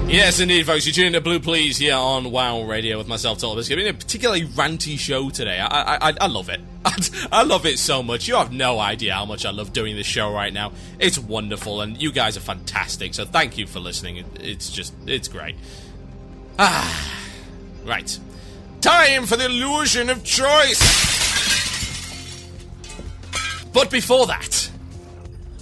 Yes, indeed, folks. You're tuning to Blue Please here on WoW Radio with myself, Total Biscuit. It's been a particularly ranty show today. I love it. I love it so much. You have no idea how much I love doing this show right now. It's wonderful, and you guys are fantastic, so thank you for listening. It's great. Right. Time for the illusion of choice! But before that,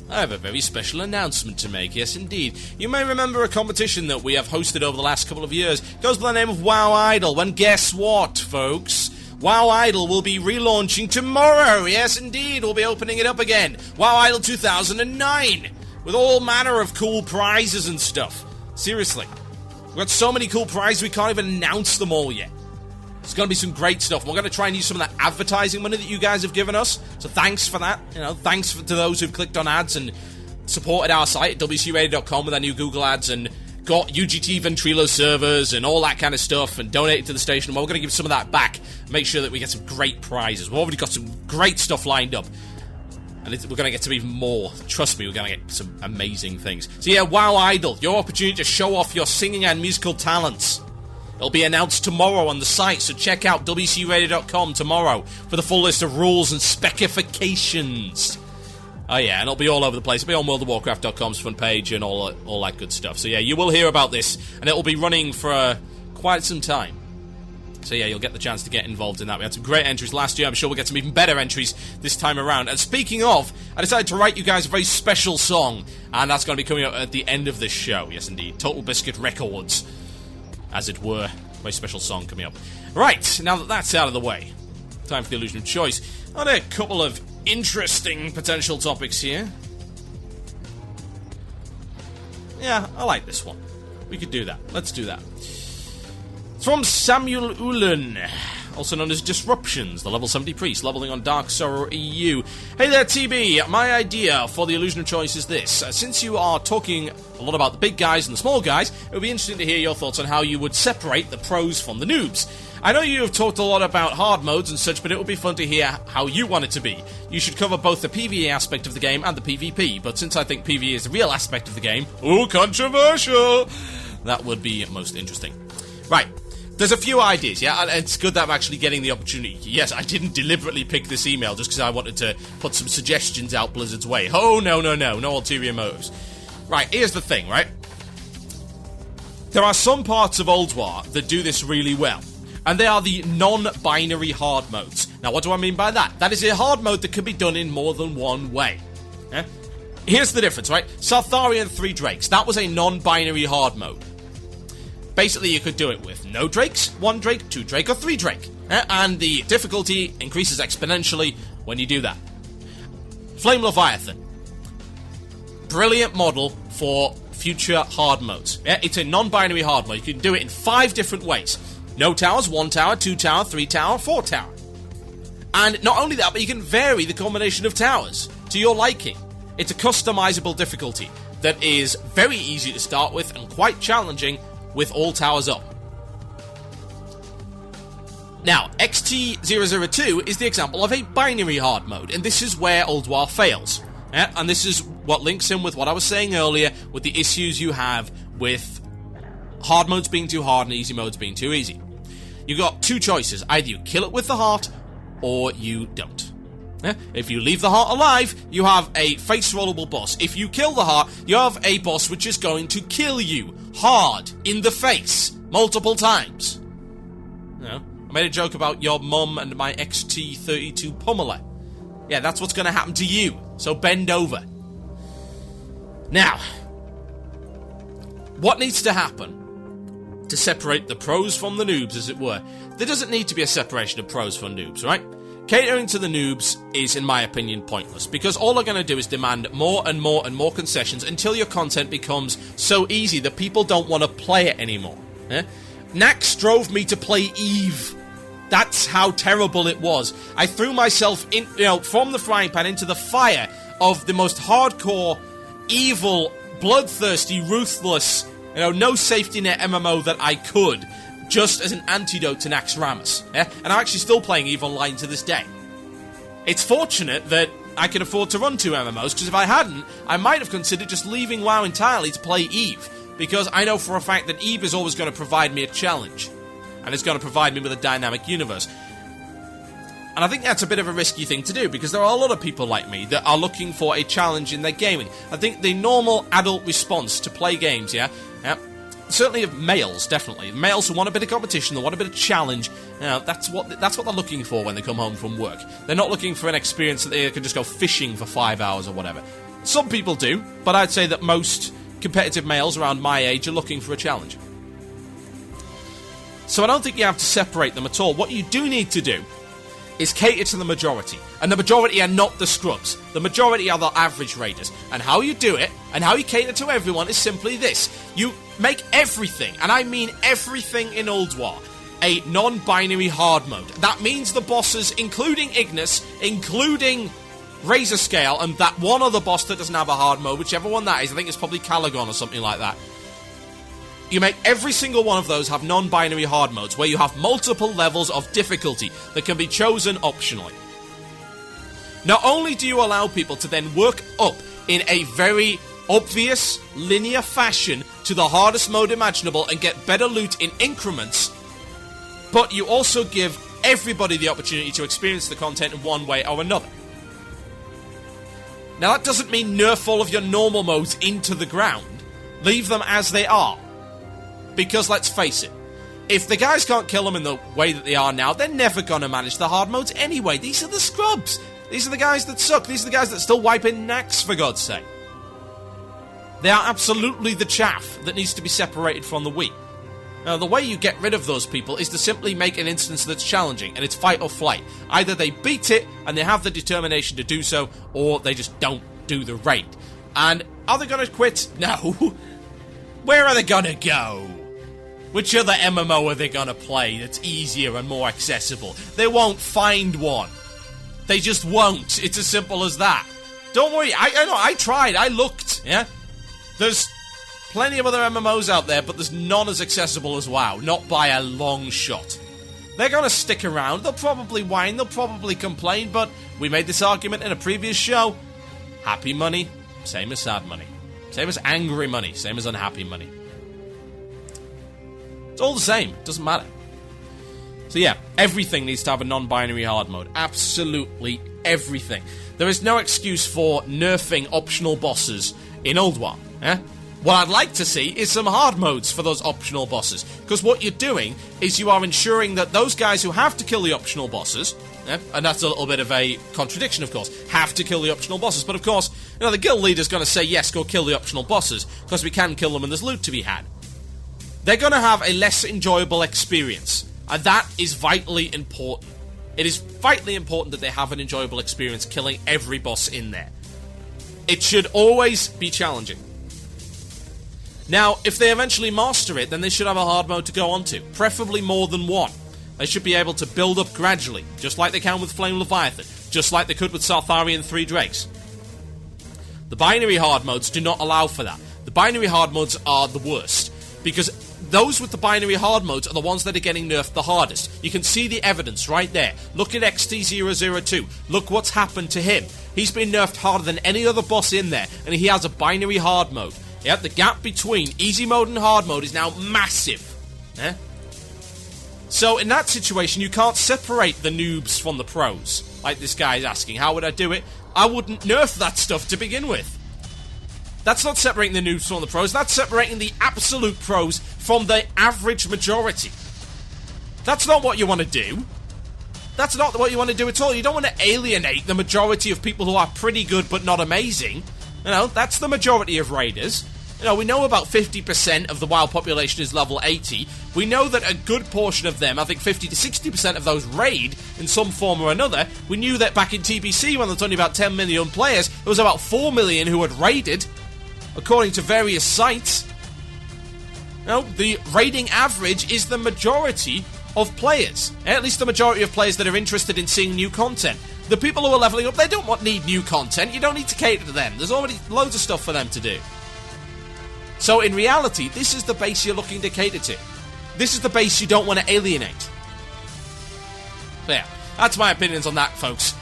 I have a very special announcement to make, yes indeed. You may remember a competition that we have hosted over the last couple of years. It goes by the name of WoW Idol, and guess what, folks? WoW Idol will be relaunching tomorrow, yes indeed, we'll be opening it up again. WoW Idol 2009, with all manner of cool prizes and stuff. Seriously, we've got so many cool prizes we can't even announce them all yet. It's going to be some great stuff. We're going to try and use some of that advertising money that you guys have given us. So thanks for that. Thanks to those who've clicked on ads and supported our site at wcradio.com with our new Google ads and got UGT Ventrilo servers and all that kind of stuff and donated to the station. Well, we're going to give some of that back. Make sure that we get some great prizes. We've already got some great stuff lined up. And we're going to get some even more. Trust me, we're going to get some amazing things. So yeah, WoW Idol, your opportunity to show off your singing and musical talents. It'll be announced tomorrow on the site, so check out wcradio.com tomorrow for the full list of rules and specifications. Oh yeah, and it'll be all over the place. It'll be on worldofwarcraft.com's front page and all that good stuff. So yeah, you will hear about this, and it'll be running for quite some time. So yeah, you'll get the chance to get involved in that. We had some great entries last year. I'm sure we'll get some even better entries this time around. And speaking of, I decided to write you guys a very special song, and that's going to be coming up at the end of this show. Yes indeed, Total Biscuit Records, as it were. Very special song coming up. Right, now that that's out of the way, time for the illusion of choice. On a couple of interesting potential topics here. Yeah, I like this one. We could do that. Let's do that. It's from Samuel Ulen, also known as Disruptions, the level 70 priest, leveling on Dark Sorrow EU. Hey there, TB. My idea for the illusion of choice is this. Since you are talking a lot about the big guys and the small guys, it would be interesting to hear your thoughts on how you would separate the pros from the noobs. I know you have talked a lot about hard modes and such, but it would be fun to hear how you want it to be. You should cover both the PvE aspect of the game and the PvP, but since I think PvE is the real aspect of the game, ooh, controversial, that would be most interesting. Right. There's a few ideas, yeah, and it's good that I'm actually getting the opportunity. Yes, I didn't deliberately pick this email just because I wanted to put some suggestions out Blizzard's way. Oh, no ulterior motives. Right, here's the thing, right? There are some parts of Old War that do this really well, and they are the non-binary hard modes. Now, what do I mean by that? That is a hard mode that can be done in more than one way. Here's the difference, right? Sartharian 3 Drakes, that was a non-binary hard mode. Basically, you could do it with no Drakes, 1 Drake, 2 Drake, or 3 Drake. And the difficulty increases exponentially when you do that. Flame Leviathan. Brilliant model for future hard modes. It's a non-binary hard mode. You can do it in 5 different ways. No towers, 1 tower, 2 tower, 3 tower, 4 tower. And not only that, but you can vary the combination of towers to your liking. It's a customizable difficulty that is very easy to start with and quite challenging with all towers up. Now, XT002 is the example of a binary hard mode, and this is where Old War fails. And this is what links in with what I was saying earlier, with the issues you have with hard modes being too hard and easy modes being too easy. You've got 2 choices. Either you kill it with the heart, or you don't. If you leave the heart alive, you have a face-rollable boss. If you kill the heart, you have a boss which is going to kill you hard in the face multiple times. I made a joke about your mum and my XT32 pummeler. Yeah, that's what's going to happen to you. So bend over. Now, what needs to happen to separate the pros from the noobs, as it were? There doesn't need to be a separation of pros from noobs, right? Catering to the noobs is, in my opinion, pointless, because all they're going to do is demand more and more and more concessions until your content becomes so easy that people don't want to play it anymore. Nax drove me to play Eve. That's how terrible it was. I threw myself in, from the frying pan into the fire of the most hardcore, evil, bloodthirsty, ruthless, no safety net MMO that I could, just as an antidote to Naxxramas. And I'm actually still playing EVE Online to this day. It's fortunate that I can afford to run 2 MMOs, because if I hadn't, I might have considered just leaving WoW entirely to play EVE. because I know for a fact that EVE is always going to provide me a challenge, and it's going to provide me with a dynamic universe. And I think that's a bit of a risky thing to do, because there are a lot of people like me that are looking for a challenge in their gaming. I think the normal adult response to play games, certainly of males, definitely. Males who want a bit of competition, they want a bit of challenge, that's what they're looking for when they come home from work. They're not looking for an experience that they can just go fishing for 5 hours or whatever. Some people do, but I'd say that most competitive males around my age are looking for a challenge. So I don't think you have to separate them at all. What you do need to do is cater to the majority. And the majority are not the scrubs. The majority are the average raiders. And how you do it, and how you cater to everyone, is simply this. You make everything, and I mean everything in Old War, a non-binary hard mode. That means the bosses, including Ignis, including Razor Scale, and that one other boss that doesn't have a hard mode, whichever one that is, I think it's probably Calagon or something like that. You make every single one of those have non-binary hard modes, where you have multiple levels of difficulty that can be chosen optionally. Not only do you allow people to then work up in a very obvious, linear fashion to the hardest mode imaginable and get better loot in increments, but you also give everybody the opportunity to experience the content in one way or another. Now that doesn't mean nerf all of your normal modes into the ground. Leave them as they are. Because let's face it, if the guys can't kill them in the way that they are now, they're never going to manage the hard modes anyway. These are the scrubs. These are the guys that suck. These are the guys that still wipe in knacks, for God's sake. They are absolutely the chaff that needs to be separated from the wheat. Now, the way you get rid of those people is to simply make an instance that's challenging, and it's fight or flight. Either they beat it, and they have the determination to do so, or they just don't do the raid. And are they going to quit? No. Where are they going to go? Which other MMO are they going to play that's easier and more accessible? They won't find one. They just won't. It's as simple as that. Don't worry, I know, I tried, I looked, yeah? There's plenty of other MMOs out there, but there's none as accessible as WoW. Not by a long shot. They're going to stick around, they'll probably whine, they'll probably complain, but we made this argument in a previous show. Happy money, same as sad money. Same as angry money, same as unhappy money. It's all the same, it doesn't matter. So yeah, everything needs to have a non-binary hard mode. Absolutely everything. There is no excuse for nerfing optional bosses in Old War. What I'd like to see is some hard modes for those optional bosses. Because what you're doing is you are ensuring that those guys who have to kill the optional bosses, and that's a little bit of a contradiction, of course, have to kill the optional bosses. But of course, the guild leader's going to say, yes, go kill the optional bosses, because we can kill them and there's loot to be had. They're going to have a less enjoyable experience. And that is vitally important. It is vitally important that they have an enjoyable experience killing every boss in there. It should always be challenging. Now, if they eventually master it, then they should have a hard mode to go onto. Preferably more than one. They should be able to build up gradually, just like they can with Flame Leviathan, just like they could with Sartharian 3 Drakes. The binary hard modes do not allow for that. The binary hard modes are the worst, because those with the binary hard modes are the ones that are getting nerfed the hardest. You can see the evidence right there. Look at XT002. Look what's happened to him. He's been nerfed harder than any other boss in there, and he has a binary hard mode. Yep, the gap between easy mode and hard mode is now massive. So in that situation, you can't separate the noobs from the pros. Like this guy's asking, how would I do it? I wouldn't nerf that stuff to begin with. That's not separating the noobs from the pros, that's separating the absolute pros from the average majority. That's not what you want to do. That's not what you want to do at all. You don't want to alienate the majority of people who are pretty good but not amazing. That's the majority of raiders. We know about 50% of the WoW population is level 80. We know that a good portion of them, I think 50 to 60% of those raid in some form or another. We knew that back in TBC when there was only about 10 million players, there was about 4 million who had raided, according to various sites. The raiding average is the majority of players. At least the majority of players that are interested in seeing new content. The people who are leveling up, they don't need new content. You don't need to cater to them. There's already loads of stuff for them to do. So in reality, this is the base you're looking to cater to. This is the base you don't want to alienate. So yeah, that's my opinions on that, folks.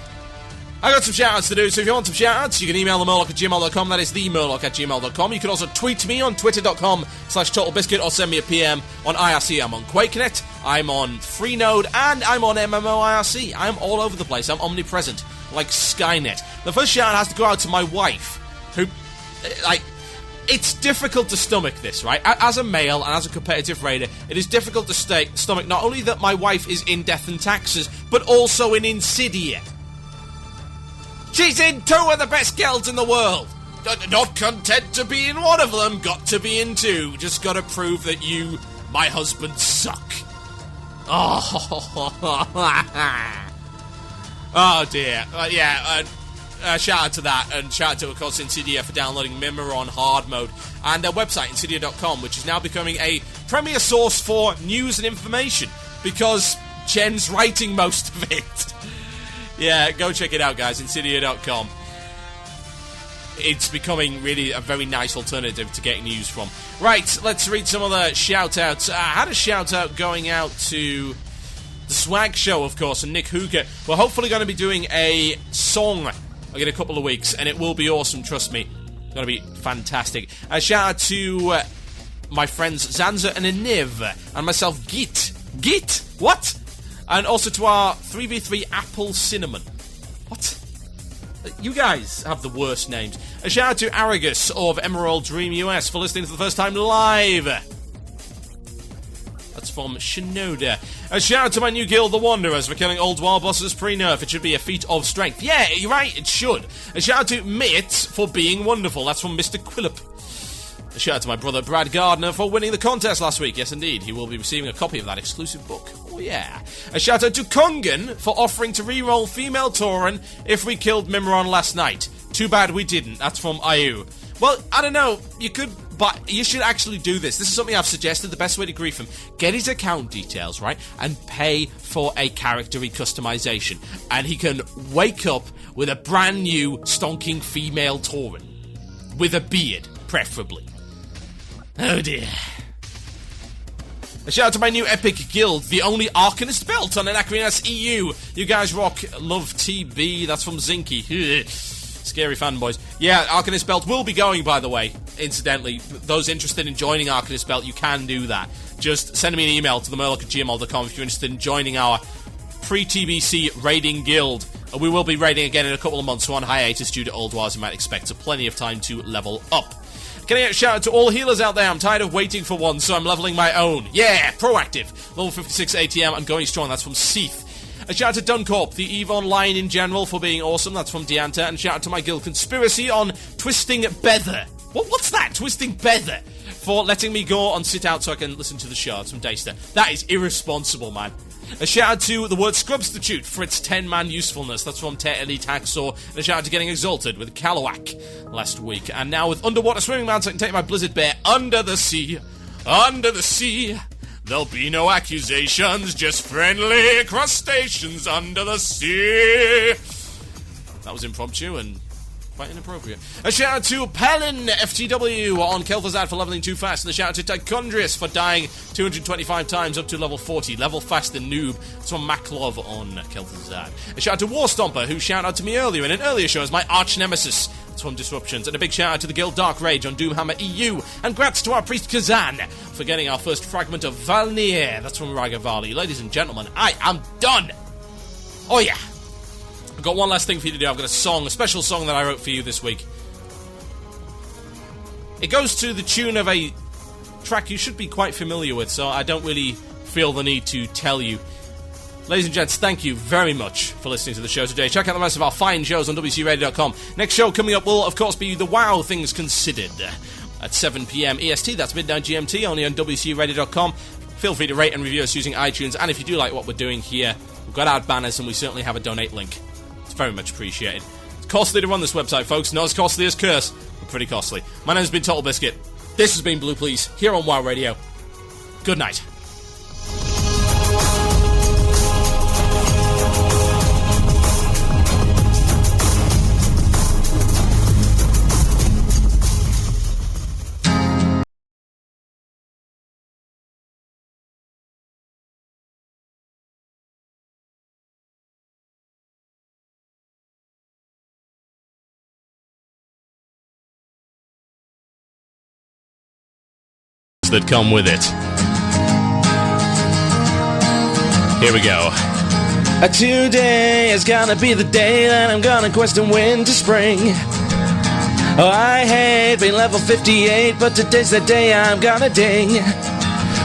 I got some shout-outs to do, so if you want some shout-outs, you can email themurloc@gmail.com. That is themurloc@gmail.com. You can also tweet me on twitter.com/TotalBiscuit or send me a PM on IRC. I'm on QuakeNet, I'm on Freenode, and I'm on MMOIRC. I'm all over the place. I'm omnipresent, like Skynet. The first shout-out has to go out to my wife, who, it's difficult to stomach this, right? As a male and as a competitive raider, it is difficult to stomach not only that my wife is in Death and Taxes, but also in Insidia. She's in 2 of the best guilds in the world. Not content to be in one of them, got to be in 2. Just gotta prove that you, my husband, suck. Oh, oh dear. Shout out to that, and shout out to, of course, Insidia for downloading Mimir on hard mode, and their website, Insidia.com, which is now becoming a premier source for news and information, because Jen's writing most of it. Yeah, go check it out, guys, Insidia.com. It's becoming really a very nice alternative to getting news from. Right, let's read some other shout-outs. I had a shout-out going out to the Swag Show, of course, and Nick Hooker. We're hopefully going to be doing a song in a couple of weeks, and it will be awesome, trust me. It's going to be fantastic. A shout-out to my friends Zanza and Aniv, and myself, Git. Git? What? And also to our 3v3 Apple Cinnamon. What? You guys have the worst names. A shout out to Aragus of Emerald Dream US for listening for the first time live. That's from Shinoda. A shout out to my new guild, the Wanderers, for killing old wild bosses pre-nerf. It should be a feat of strength. Yeah, you're right, it should. A shout out to Mitt for being wonderful. That's from Mr. Quillip. A shout out to my brother Brad Gardner for winning the contest last week. Yes, indeed. He will be receiving a copy of that exclusive book. Oh, yeah. A shout out to Kungan for offering to re-roll female Tauren if we killed Mimron last night. Too bad we didn't. That's from Ayu. Well, I don't know. You could, but you should actually do this. This is something I've suggested. The best way to grief him: get his account details, right, and pay for a character customization, and he can wake up with a brand new stonking female Tauren with a beard, preferably. Oh dear. A shout out to my new epic guild, the only Arcanist belt on Anacreonus EU. You guys rock. Love TB. That's from Zinky. Scary fanboys. Yeah, Arcanist belt will be going, by the way. Incidentally, those interested in joining Arcanist belt, you can do that. Just send me an email to themurloc@gmail.com if you're interested in joining our pre-TBC raiding guild. We will be raiding again in a couple of months, so on hiatus due to Old Wars, you might expect, so plenty of time to level up. Can I get a shout out to all healers out there? I'm tired of waiting for one, so I'm leveling my own. Yeah, proactive. Level 56 ATM and going strong. That's from Seath. A shout out to Duncorp, the EVE Online in general, for being awesome. That's from Deanta. And shout out to my guild Conspiracy on Twisting Beather. What's that? Twisting Beather. For letting me go on sit out so I can listen to the show. It's from Dayster. That is irresponsible, man. A shout out to the word Scrubstitute for its 10-man usefulness. That's from Tetely Taxor. And a shout out to getting exalted with Kalawak last week. And now with Underwater Swimming Man, so I can take my Blizzard Bear under the sea. Under the sea. There'll be no accusations, just friendly crustaceans under the sea. That was impromptu and quite inappropriate. A shout out to Palin FTW on Kel'Thuzad for leveling too fast, and a shout out to Tichondrius for dying 225 times up to level 40. Level fast and noob. It's from Maklov on Kel'Thuzad. A shout out to Warstomper, who shouted out to me earlier in an earlier show as my arch nemesis. It's from Disruptions. And a big shout out to the guild Dark Rage on Doomhammer EU. And grats to our priest Kazan for getting our first fragment of Valnir. That's from Ragavali. Ladies and gentlemen, I am done. Oh yeah. I've got one last thing for you to do. I've got a song, a special song that I wrote for you this week. It goes to the tune of a track you should be quite familiar with, so I don't really feel the need to tell you. Ladies and gents, thank you very much for listening to the show today. Check out the rest of our fine shows on WCRadio.com. Next show coming up will, of course, be the WoW Things Considered at 7 PM EST. That's midnight GMT, only on WCRadio.com. Feel free to rate and review us using iTunes, and if you do like what we're doing here, we've got our banners and we certainly have a donate link. It's very much appreciated. It's costly to run this website, folks. Not as costly as Curse, but pretty costly. My name's been Total Biscuit. This has been Blue Please, here on WoW Radio. Good night. that come with it. Here we go. Today is gonna be the day that I'm gonna question winter, spring. Oh, I hate being level 58, but today's the day I'm gonna ding.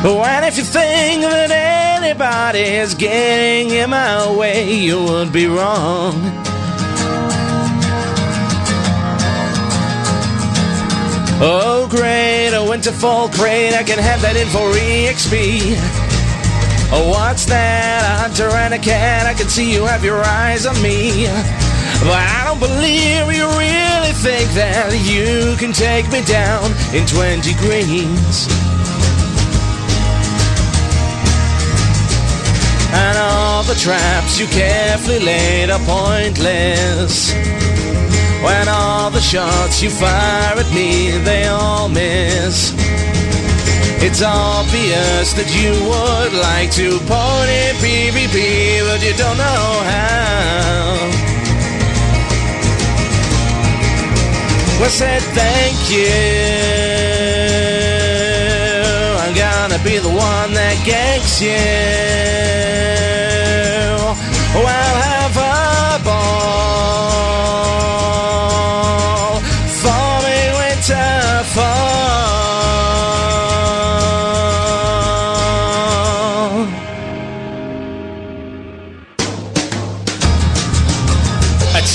Oh, and if you think that anybody is getting in my way, you would be wrong. Oh, great, a winter fall crate, I can have that in for EXP. Oh, what's that? A hunter and a cat, I can see you have your eyes on me. But I don't believe you really think that you can take me down in 20 greens. And all the traps you carefully laid are pointless. When all the shots you fire at me, they all miss. It's obvious that you would like to pony PvP, but you don't know how. Well, said thank you. I'm gonna be the one that ganks you. Oh, I'll have a ball. Forming winter fall.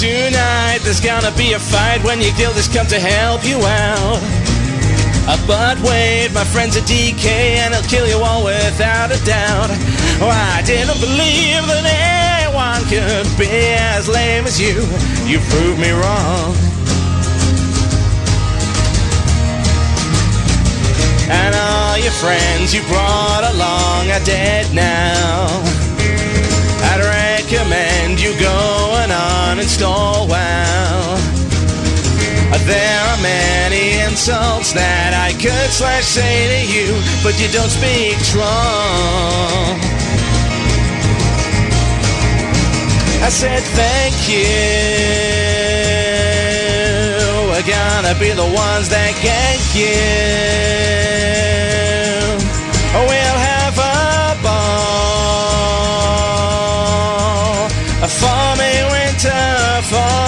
Tonight there's gonna be a fight when your guild has come to help you out. But wait, my friend's a DK and he'll kill you all without a doubt. Oh, I didn't believe that anyone could be as lame as you. You proved me wrong. And all your friends you brought along are dead now. I'd recommend you going on install WoW. There are many insults that I could say to you, but you don't speak strong. I said thank you. We're gonna be the ones that gank you. We'll have a ball, a farming winter fall.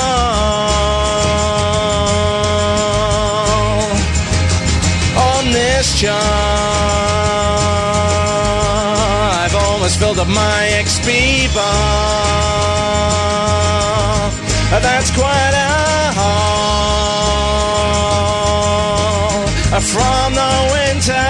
On this chart, I've almost filled up my XP bar. That's quite a haul from the winter